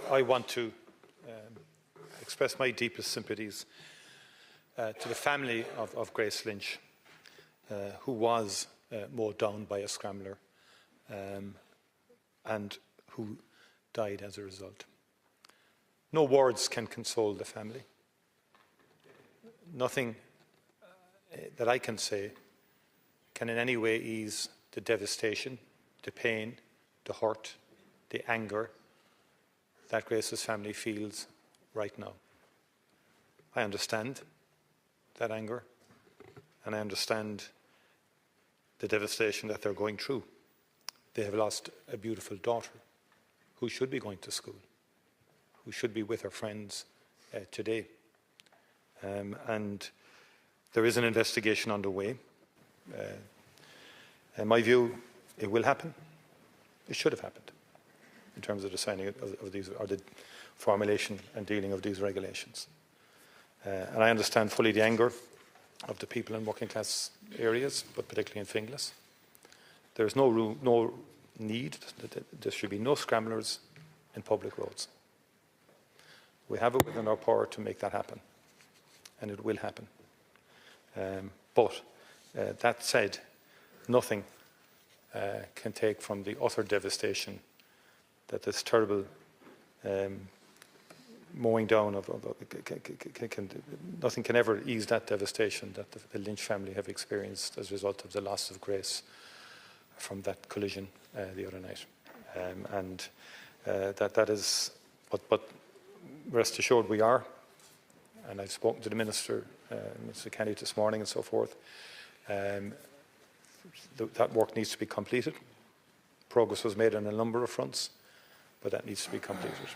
I want to express my deepest sympathies to the family of Grace Lynch, who was mowed down by a scrambler and who died as a result. No words can console the family. Nothing that I can say can in any way ease the devastation, the pain, the hurt, the anger that Grace's family feels right now. I understand that anger, and I understand the devastation that they're going through. They have lost a beautiful daughter who should be going to school, who should be with her friends today. And there is an investigation underway. In my view, it will happen. It should have happened in terms of the signing of these, or the formulation and dealing of these regulations. And I understand fully the anger of the people in working class areas, but particularly in Finglas. There is no need, there should be no scramblers in public roads. We have it within our power to make that happen, and it will happen. But that said, nothing can take from the utter devastation that this terrible mowing down nothing can ever ease that devastation that the Lynch family have experienced as a result of the loss of Grace from that collision the other night. That is, but rest assured we are, and I've spoken to the Minister, Mr. Kenny, this morning and so forth. That work needs to be completed. Progress was made on a number of fronts, but that needs to be completed.